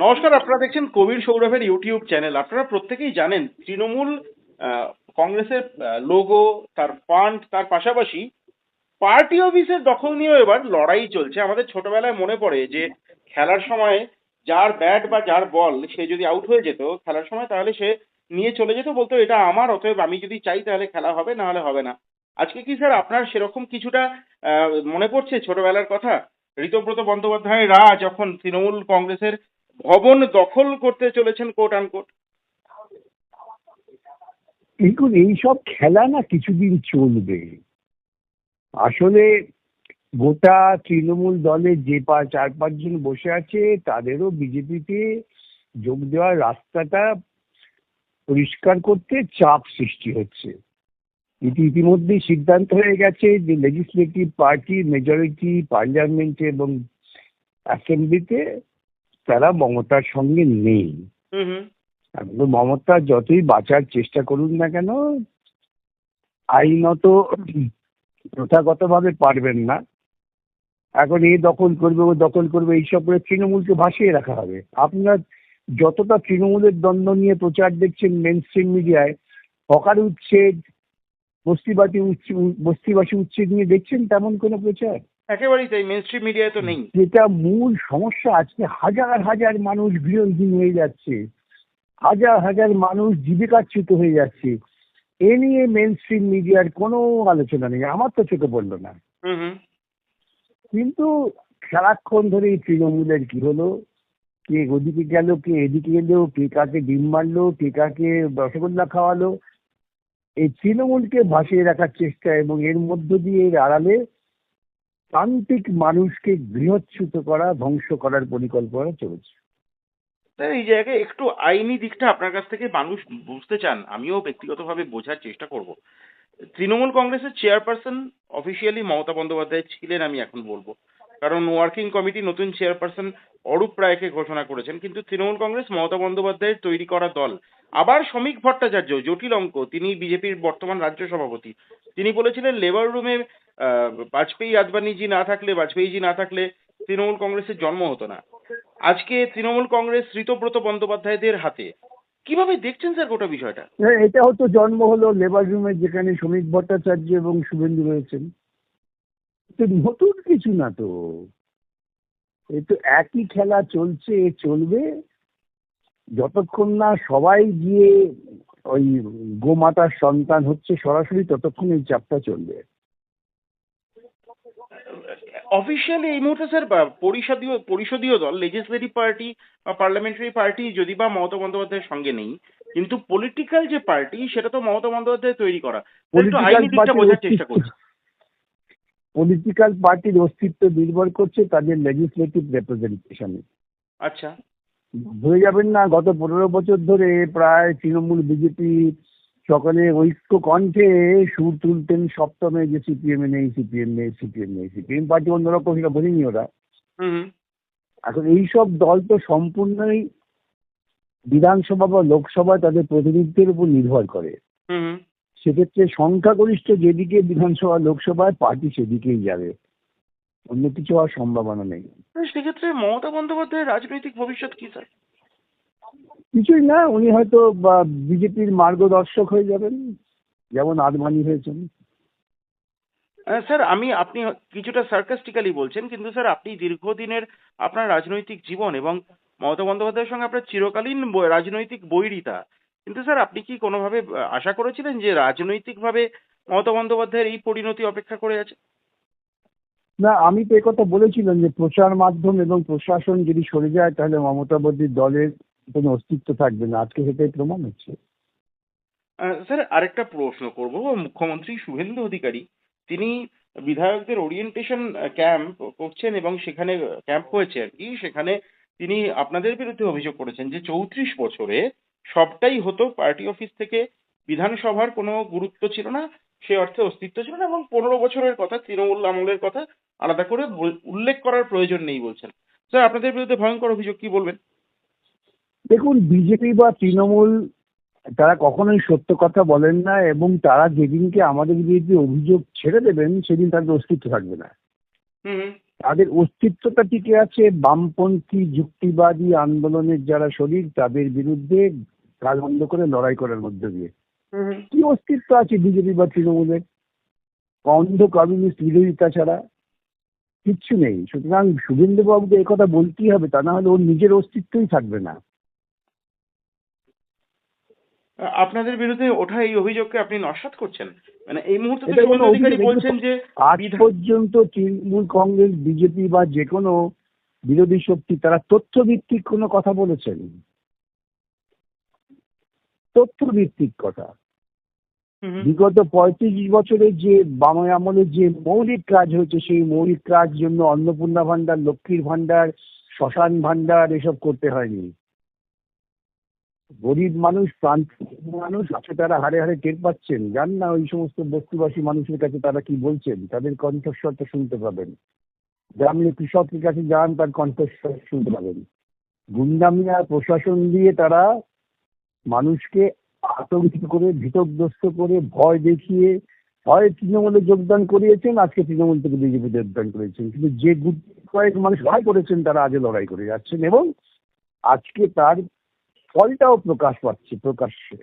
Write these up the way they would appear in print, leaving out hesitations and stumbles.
নমস্কার, আপনারা দেখছেন কবির সৌরভের ইউটিউব চ্যানেল। আপনারা প্রত্যেকেই জানেন তৃণমূল কংগ্রেসের লোগো, তার ফান্ড, তার পাশাপাশি পার্টি অফিসের দখল নিয়েও এবার লড়াই চলছে। আমাদের ছোটবেলায় মনে পড়ে যে খেলার সময় যার ব্যাট বা যার বল সে যদি আউট হয়ে যেত খেলার সময়, তাহলে সে নিয়ে চলে যেত, বলতো এটা আমার, অতএব আমি যদি চাই তাহলে খেলা হবে, না হলে হবে না। আজকে কি স্যার আপনার সেরকম কিছুটা মনে পড়ছে ছোটবেলার কথা? ঋতব্রত বন্দ্যোপাধ্যায়রা যখন তৃণমূল কংগ্রেসের ভবন দখল করতে চলেছেন, কোট আনকোট। দেখুন, এইসব খেলা না কিছুদিন চলবে। আসলে গোটা তৃণমূল দলে যে 4-5 জন বসে আছে তাদেরও বিজেপিতে যোগ দেওয়ার রাস্তাটা পরিষ্কার করতে চাপ সৃষ্টি হচ্ছে। ইতিমধ্যেই সিদ্ধান্ত হয়ে গেছে যে লেজিসলেটিভ পার্টি মেজরিটি পার্লামেন্টে এবং অ্যাসেম্বলিতে তারা মমতার সঙ্গে নেই। এখন মমতা যতই বাঁচার চেষ্টা করুন না কেন, আইনত প্রথাগতভাবে পারবেন না। এখন এ দখল করবে, ও দখল করবে, এইসব করে তৃণমূলকে ভাসিয়ে রাখা হবে। আপনার যতটা তৃণমূলের দ্বন্দ্ব নিয়ে প্রচার দেখছেন মেন স্ট্রিম মিডিয়ায়, হকার উচ্ছেদ, বস্তিবাসী উচ্ছেদ নিয়ে দেখছেন তেমন কোনো প্রচার? একেবারেই তাই, মেন স্ট্রিম মিডিয়ায় তো নেই। যেটা মূল সমস্যা, আজকে হাজার হাজার মানুষ গৃহহীন হয়ে যাচ্ছে, হাজার হাজার মানুষ জীবিকাচ্যুত হয়ে যাচ্ছে, এ নিয়ে মেন স্ট্রিম মিডিয়ার কোনো আলোচনা নেই। আমার তো চোখে পড়লো না। কিন্তু সারাক্ষণ ধরে এই তৃণমূলের কি হলো, কে ওদিকে গেল, কে এদিকে এলো, কে কাকে ডিম মারলো, কে কাকে রসগোল্লা খাওয়ালো, এই তৃণমূলকে ভাসিয়ে রাখার চেষ্টা এবং এর মধ্য দিয়ে এর আড়ালে প্রান্তিক মানুষকে গৃহচ্যুত করা, ধ্বংস করার পরিকল্পনা চলছে। স্যার, এই জায়গায় একটু আইনি দিকটা আপনার কাছ থেকে মানুষ বুঝতে চান, আমিও ব্যক্তিগতভাবে বোঝার চেষ্টা করব। তৃণমূল কংগ্রেসের চেয়ারপারসন অফিসিয়ালি মমতা বন্দ্যোপাধ্যায় ছিলেন, আমি এখন বলবো, কারণ ওয়ার্কিং কমিটি নতুন চেয়ারপারসন অরূপ রায়কে ঘোষণা করেছেন। কিন্তু তৃণমূল কংগ্রেস মমতা বন্দ্যোপাধ্যায়ের তৈরি করা দল। আবার শ্রমিক ভট্টাচার্য, জটিল অঙ্ক, তিনি বিজেপির বর্তমান রাজ্য সভাপতি, তিনি বলেছিলেন লেবার রুমে বাজপেয়ীজি না থাকলে তৃণমূল কংগ্রেসের জন্ম হতো না। আজকে তৃণমূল কংগ্রেস ঋতব্রত বন্দ্যোপাধ্যায়দের হাতে। কিভাবে দেখছেন স্যার গোটা বিষয়টা? এটা হয়তো জন্ম হলো লেবার রুমে, যেখানে শ্রমিক ভট্টাচার্য এবং শুভেন্দু রয়েছেন। তো নতুন কিছু না তো, এই তো একই খেলা চলছে, চলবে যতক্ষণ না সবাই গিয়ে ওই গোমাতার সন্তান হচ্ছে সরাসরি, ততক্ষণ এই চাপটা চলবে। অফিসিয়ালি এই মুহূর্তে স্যার পরিষদীয় দল, লেজিসলেটিভ পার্টি বা পার্লামেন্টারি পার্টি যদি বা মমতা বন্দ্যোপাধ্যায়ের সঙ্গে নেই, কিন্তু পলিটিক্যাল যে পার্টি সেটা তো মমতা বন্দ্যোপাধ্যায় তৈরি করা। একটু আইনি দিকটা বোঝার চেষ্টা করছি। পলিটিক্যাল পার্টির অস্তিত্ব নির্ভর করছে তাদের লেজিসলেটিভ রিপ্রেজেন্টেশনে। আচ্ছা, ভুলে যাবেন না, গত 15 বছর ধরে প্রায় তৃণমূল বিজেপি সকলে ঐক্য কণ্ঠে সুর তুলতেন সপ্তমে যে সিপিএম নেই, সিপিএম নেই, সিপিএম নেই, সিপিএম পার্টি অন্যরকম, সেটা বোঝেনি ওরা। এখন এইসব দল তো সম্পূর্ণই বিধানসভা বা লোকসভায় তাদের প্রতিনিধিত্বের উপর নির্ভর করে। সেক্ষেত্রে সংখ্যাগরিষ্ঠ যেদিকে বিধানসভা লোকসভায়, পার্টি সেদিকেই যাবে, অন্য কিছু হওয়ার সম্ভাবনা নেই। সেক্ষেত্রে মমতা বন্দ্যোপাধ্যায়ের রাজনৈতিক ভবিষ্যৎ কি স্যার? কিছুই না, উনি হয়তো বিজেপির মার্গদর্শক হয়ে যাবেন, যেমন আদমানি হয়েছেন। স্যার, আপনি কিছুটা সার্কাস্টিক্যালি বলছেন, কিন্তু স্যার আপনি দীর্ঘদিনের আপনার রাজনৈতিক জীবন এবং মমতা বন্দ্যোপাধ্যায়ের সঙ্গে আপনার চিরকালীন রাজনৈতিক বৈরিতা। কিন্তু স্যার আপনি কি কোনোভাবে আশা করেছিলেন যে রাজনৈতিকভাবে মমতা বন্দ্যোপাধ্যায়ের এই পরিণতি অপেক্ষা করে আছে? না, আমি তো একথা বলেছিলাম যে প্রচার মাধ্যম এবং প্রশাসন যদি সরে যায় তাহলে মমতা বন্দ্যোপাধ্যায়ের দলের কোনো অস্তিত্ব থাকবে না। আজকে সেটাই প্রমাণ হচ্ছে। স্যার, আরেকটা প্রশ্ন করব। মুখ্যমন্ত্রী শুভেন্দু অধিকারী তিনি বিধায়কদের ওরিয়েন্টেশন ক্যাম্প করছেন এবং সেখানে ক্যাম্প হয়েছে আর কি, সেখানে তিনি আপনাদের বিরুদ্ধে অভিযোগ করেছেন যে 34 বছরে সবটাই হতো পার্টি অফিস থেকে, বিধানসভার কোনো গুরুত্ব ছিল না, সে অর্থে অস্তিত্ব ছিল না, এবং 15 বছরের কথা, তৃণমূল আমলের কথা আলাদা করে উল্লেখ করার প্রয়োজন নেই বলছেন। স্যার, আপনাদের বিরুদ্ধে ভয়ঙ্কর অভিযোগ, কি বলবেন? দেখুন, বিজেপি বা তৃণমূল তারা কখনোই সত্য কথা বলেন না, এবং তারা যেদিনকে আমাদের বিরুদ্ধে অভিযোগ ছেড়ে দেবেন সেদিন তাদের অস্তিত্ব থাকবে না। তাদের অস্তিত্বটা টিকে আছে বামপন্থী যুক্তিবাদী আন্দোলনের যারা শরীর তাদের বিরুদ্ধে গাল বন্ধ করে লড়াই করার মধ্যে দিয়ে। হুম হুম। কি অস্তিত্ব আছে বিজেপি বা তৃণমূলের? অন্ধ কমিউনিস্ট বিরোধিতা ছাড়া কিচ্ছু নেই। সুতরাং শুভেন্দুবাবুকে একথা বলতেই হবে, তা না হলে ওর নিজের অস্তিত্বই থাকবে না। আপনাদের বিরুদ্ধে ওঠা এই অভিযোগকে আপনি নস্যাৎ করছেন? মানে এই মুহূর্তে তো এটা কোনো শুভেন্দু অধিকারী অভিযোগ? এগুলো বলছেন যে আজ পর্যন্ত তৃণমূল কংগ্রেস বিজেপি বা যে কোনো বিরোধী শক্তি তারা তথ্যভিত্তিক কোনো কথা বলেছেন? তথ্যভিত্তিক কথা। হুম হুম। বিগত 35 বছরে যে বাম আমলে যে মৌলিক কাজ হয়েছে সেই মৌলিক কাজ জন্য অন্নপূর্ণা ভান্ডার, লক্ষ্মীর ভান্ডার, শ্মশান ভান্ডার এসব করতে হয়নি। গরিব মানুষ, প্রান্তিক মানুষ আছে, তারা হাড়ে হাড়ে টের পাচ্ছেন। জান না ওই সমস্ত বস্তিবাসী মানুষের কাছে তারা কি বলছেন, তাদের কণ্ঠস্বরটা শুনতে পাবেন। গ্রামের কৃষকের কাছে যান, তার কণ্ঠস্বর শুনতে পাবেন। গুন্ডামি আর প্রশাসন দিয়ে তারা মানুষকে আতঙ্কিত করে, ভীতগ্রস্ত করে, ভয় দেখিয়ে হয় তৃণমূলে যোগদান করিয়েছেন, আজকে তৃণমূল থেকে বিজেপি যোগদান করেছেন, কিন্তু যে কয়েক মানুষ ভয় করেছেন তারা আজও লড়াই করে যাচ্ছেন এবং আজকে তার ফলটাও প্রকাশ পাচ্ছে প্রকাশ্যে।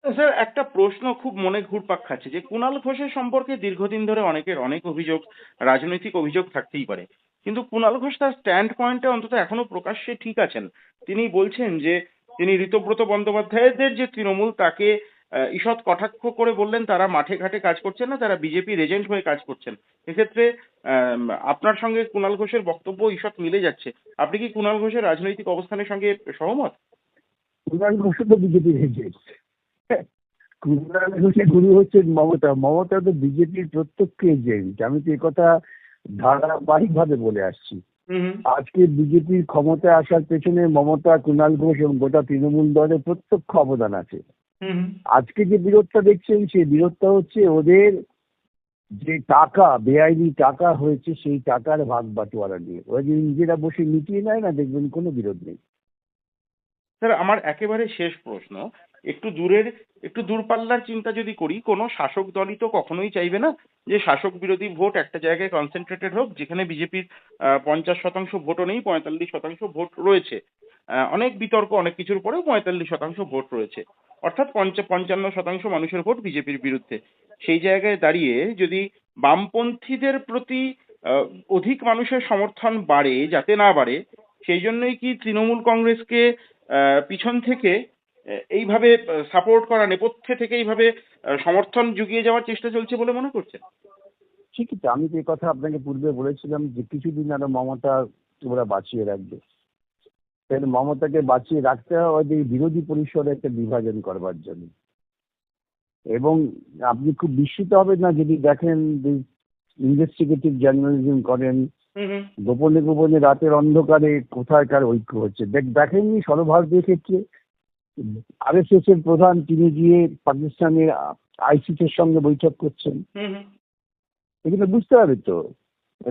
স্যার, একটা প্রশ্ন খুব মনে ঘুরপাক খাচ্ছে যে কুণাল ঘোষের সম্পর্কে দীর্ঘদিন ধরে অনেকের অনেক অভিযোগ, রাজনৈতিক অভিযোগ থাকতেই পারে, কিন্তু কুণাল ঘোষ তার স্ট্যান্ড পয়েন্টে অন্তত এখনো প্রকাশ্যে ঠিক আছেন। তিনি বলছেন যে তিনি ঋতব্রত বন্দ্যোপাধ্যায়দের যে তৃণমূল তাকে ঈষৎ কটাক্ষ করে বললেন তারা মাঠে ঘাটে কাজ করছেন না, তারা বিজেপির এজেন্ট হয়ে কাজ করছেন। এক্ষেত্রে আপনার সঙ্গে কুণাল ঘোষের বক্তব্য ঈষৎ মিলে যাচ্ছে। আপনি কি কুণাল ঘোষের রাজনৈতিক অবস্থানের সঙ্গে সহমত? কুণাল ঘোষ তো বিজেপির এজেন্ট। কুণাল ঘোষের গুরু হচ্ছেন মমতা। মমতা তো বিজেপির প্রত্যক্ষ এজেন্ট। আমি তো একথা ধারাবাহিকভাবে বলে আসছি। হুম হুম। আজকে বিজেপির ক্ষমতায় আসার পেছনে মমতা, কুণাল ঘোষ এবং গোটা তৃণমূল দলের প্রত্যক্ষ অবদান আছে। হুম হুম। আজকে যে বিরোধটা দেখছেন সেই বিরোধটা হচ্ছে ওদের যে টাকা, বেআইনি টাকা হয়েছে সেই টাকার ভাগ বাটোয়ারা নিয়ে। ওরা যদি নিজেরা বসে মিটিয়ে নেয় না, দেখবেন কোনো বিরোধ নেই। স্যার, আমার একেবারে শেষ প্রশ্ন, একটু দূরপাল্লার চিন্তা যদি করি, কোনো শাসক দলই তো কখনোই চাইবে না যে শাসক বিরোধী ভোট একটা জায়গায় কনসেন্ট্রেটেড হোক, যেখানে বিজেপির 50% ভোটও নেই, 45% ভোট রয়েছে। অনেক বিতর্ক অনেক কিছুর পরেও 45% ভোট রয়েছে, অর্থাৎ 55% মানুষের ভোট বিজেপির বিরুদ্ধে। সেই জায়গায় দাঁড়িয়ে যদি বামপন্থীদের প্রতি আহ, অধিক মানুষের সমর্থন বাড়ে যাতে না বাড়ে, সেই জন্যই কি তৃণমূল কংগ্রেসকে পিছন থেকে এইভাবে সাপোর্ট করা, নেপথ্যে থেকে এইভাবে সমর্থন জুগিয়ে যাওয়ার চেষ্টা চলছে বলে মনে করছেন? ঠিকই তো, আমি তো এই কথা আপনাকে পূর্বে বলেছিলাম যে কিছুদিন আরো মমতা ওরা বাঁচিয়ে রাখবে। তাহলে মমতাকে বাঁচিয়ে রাখতে হয় ওদের বিরোধী পরিসরে একটা বিভাজন করবার জন্য। এবং আপনি খুব বিস্মিত হবেন না যদি দেখেন ইনভেস্টিগেটিভ জার্নালিজম করেন, হুম হুম। গোপনে গোপনে রাতের অন্ধকারে কোথায়কার ঐক্য হচ্ছে। দেখেননি সর্বভারতীয় ক্ষেত্রে আরএসএস এর প্রধান তিনি গিয়ে পাকিস্তানের আইসিসির সঙ্গে বৈঠক করছেন। হুম হুম। এগুলো বুঝতে হবে তো।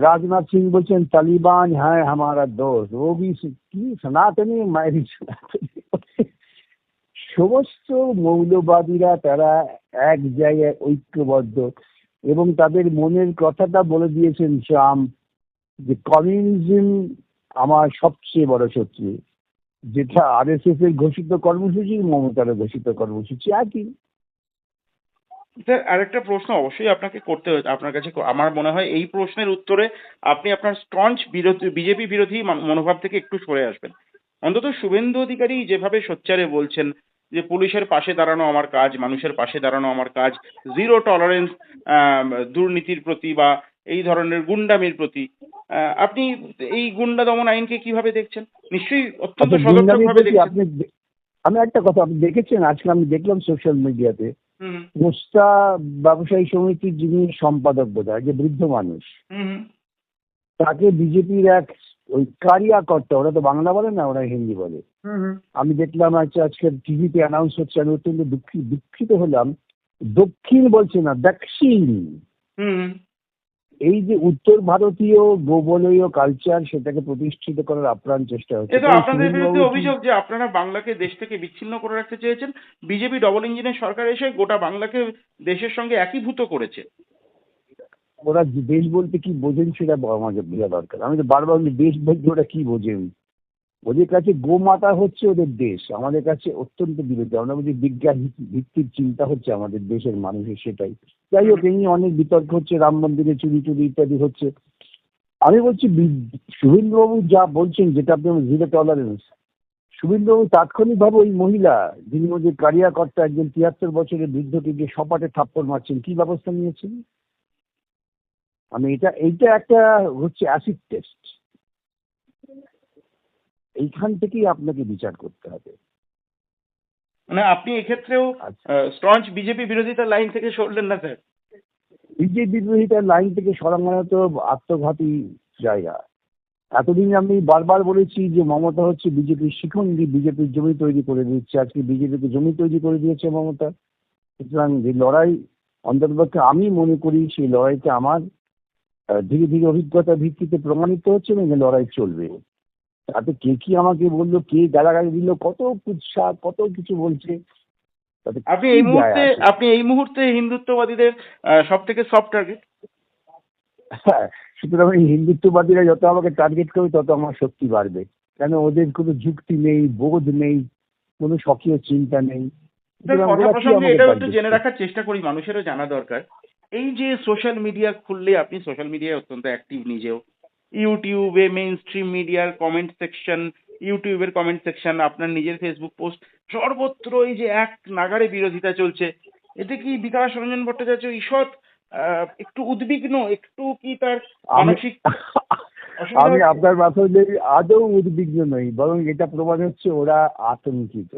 রাজনাথ সিং বলছেন তালিবান হ্যাঁ হামারা দোস্ত, ও বি কি সনাতনী মায়েরি সনাতনী। সমস্ত মৌলবাদীরা তারা এক জায়গায় ঐক্যবদ্ধ এবং তাদের মনের কথাটা বলে দিয়েছেন ট্রাম্প যে কমিউনিজম আমার সবচেয়ে বড় শত্রু, যেটা আরএসএস এর ঘোষিত কর্মসূচি, মমতার ঘোষিত কর্মসূচি একই। স্যার, আরেকটা প্রশ্ন অবশ্যই আপনাকে করতে আপনার কাছে আমার মনে হয় এই প্রশ্নের উত্তরে আপনি আপনার স্ট্রঞ্চ বিরোধী বিজেপি বিরোধী মনোভাব থেকে একটু সরে আসবেন। অন্তত শুভেন্দু অধিকারী যেভাবে সোচ্চারে বলছেন যে পুলিশের পাশে দাঁড়ানো আমার কাজ, মানুষের পাশে দাঁড়ানো আমার কাজ, জিরো টলারেন্স দুর্নীতির প্রতি বা এই ধরনের গুন্ডামির প্রতি, আপনি এই গুন্ডা দমন আইনকে কিভাবে দেখছেন? নিশ্চয়ই অত্যন্ত আচ্ছা, সদর্থক গুন্ডামির ভাবে প্রতি দেখছেন। আপনি আমি একটা কথা আপনি দেখেছেন, আজকে আমি দেখলাম সোশ্যাল মিডিয়াতে হুম পোস্তা ব্যবসায়ী সমিতির যিনি সম্পাদক বোধহয়, যে বৃদ্ধ মানুষ, হুম। হুম তাকে বিজেপির এক ওই কারিয়াকর্তা, ওরা তো বাংলা বলে না, ওরা হিন্দি বলে, হুম। হুম আমি দেখলাম আজকে টিভিতে অ্যানাউন্স হচ্ছে, আমি অত্যন্ত দুঃখিত হলাম। দক্ষিণ বলছে না, দক্ষিণ। হুম। হুম। এই যে উত্তর ভারতীয় গোবলীয় কালচার সেটাকে প্রতিষ্ঠিত করার আপ্রাণ চেষ্টা এ হচ্ছে। তো তাই আপনাদের বিরুদ্ধে শুভেন্দুবাবু কি অভিযোগ যে আপনারা বাংলাকে দেশ থেকে বিচ্ছিন্ন করে রাখতে চেয়েছেন। বিজেপি ডবল ইঞ্জিনের সরকার এসে গোটা বাংলাকে দেশের সঙ্গে একীভূত করেছে। ওরা যে দেশ বলতে কি বোঝেন সেটা আমাদের বোঝা দরকার। আমি তো বারবার বলি দেশ বলতে ওরা কি বোঝেন। ওদের কাছে গোমাতা হচ্ছে ওদের দেশ, আমাদের কাছে অত্যন্ত বিরোধী। আমরা বলছি বিজ্ঞান ভিত্তিক চিন্তা হচ্ছে আমাদের দেশের মানুষের, সেটাই। যাই হোক, এই নিয়ে অনেক বিতর্ক হচ্ছে, রাম মন্দিরে চুরি টুরি ইত্যাদি হচ্ছে। আমি বলছি শুভেন্দুবাবু যা বলছেন, যেটা আপনি জিরো টলারেন্স, শুভেন্দুবাবু তাৎক্ষণিকভাবে ওই মহিলা যিনি ওদের কারিয়াকর্তা, একজন 73 বছরের বৃদ্ধকে গিয়ে সপাটে থাপ্পড় মারছেন, কি ব্যবস্থা নিয়েছেন? এইটা একটা হচ্ছে অ্যাসিড টেস্ট। এইখান থেকেই আপনাকে বিচার করতে হবে। মানে আপনি এক্ষেত্রেও আচ্ছা, স্ট্রঞ্চ বিজেপি বিরোধিতার লাইন থেকে সরলেন না স্যার? বিজেপি বিরোধিতার লাইন থেকে সরানো তো আত্মঘাতী জায়গা। এতদিন আমি বারবার বলেছি যে মমতা হচ্ছে বিজেপির শিখণ্ডী, বিজেপির জমি তৈরি করে দিচ্ছে। আজকে বিজেপিকে জমি তৈরি করে দিয়েছে মমতা। সুতরাং যে লড়াই, অন্ততপক্ষে আমি মনে করি সেই লড়াইটা আমার ধীরে ধীরে অভিজ্ঞতার ভিত্তিতে প্রমাণিত হচ্ছে এবং এই লড়াই চলবে। তাতে কে কি আমাকে বললো, কে গালাগালি দিল, কত কুৎসা, কত কিছু বলছে, তাতে আপনি কি এই যায় মুহূর্তে আসে? আপনি এই মুহূর্তে হিন্দুত্ববাদীদের সব থেকে সফট টার্গেট। হ্যাঁ, সুতরাং এই হিন্দুত্ববাদীরা যত আমাকে টার্গেট করবে তত আমার শক্তি বাড়বে। কেন ওদের কোনো যুক্তি নেই, বোধ নেই, কোনো স্বকীয় চিন্তা নেই। স্যার, সুতরাং কথা ওরা কি প্রসঙ্গে আমাকে এটাও একটু টার্গেট জেনে করবে? রাখার চেষ্টা করি, মানুষেরও জানা দরকার। এই যে সোশ্যাল মিডিয়া খুললে, আপনি সোশ্যাল মিডিয়ায় অত্যন্ত অ্যাক্টিভ নিজেও, ইউটিউবে মেইন স্ট্রিম মিডিয়ার কমেন্ট সেকশন, ইউটিউবের কমেন্ট সেকশন, আপনার নিজের ফেসবুক পোস্ট, সর্বত্র এই যে এক নাগাড়ে বিরোধিতা চলছে, এতে কি বিকাশ রঞ্জন ভট্টাচার্য ঈষৎ একটু উদ্বিগ্ন, একটু কি তার আমি মানসিক অসুবিধা আমি হচ্ছে? আপনার মাথায় দেখি আদৌ উদ্বিগ্ন নই, বরং এটা প্রমাণ হচ্ছে ওরা আতঙ্কিত।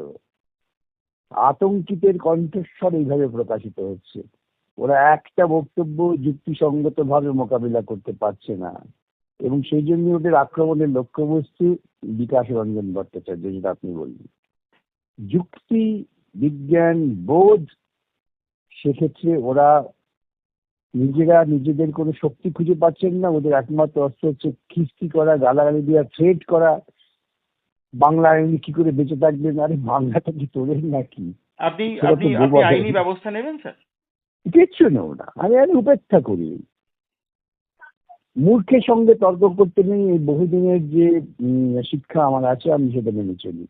আতঙ্কিতের কণ্ঠস্বর এইভাবে প্রকাশিত হচ্ছে। ওরা একটা বক্তব্য যুক্তিসঙ্গত ভাবে মোকাবিলা করতে পারছে না, এবং সেই জন্য ওদের আক্রমণের লক্ষ্যবস্তু বিকাশ রঞ্জন ভট্টাচার্য, যেটা আপনি বললেন। যুক্তি, বিজ্ঞান, বোধ, সেক্ষেত্রে ওরা নিজেরা নিজেদের কোনো শক্তি খুঁজে পাচ্ছেন না। ওদের একমাত্র অস্ত্র হচ্ছে খিস্তি করা, গালাগালি দেওয়া, থ্রেট করা। বাংলায় উনি কি করে বেঁচে থাকবেন? আরে বাংলাটা কি তোলেন নাকি? আপনি সেটা আপনি তো আপনি বোবা আইনি ব্যবস্থা নেবেন স্যার? কিচ্ছু নেও না, আমি উপেক্ষা করি। মূর্খের সঙ্গে তর্ক করতে নেই, এই বহুদিনের যে শিক্ষা আমার আছে, আমি সেটা মেনে চলি।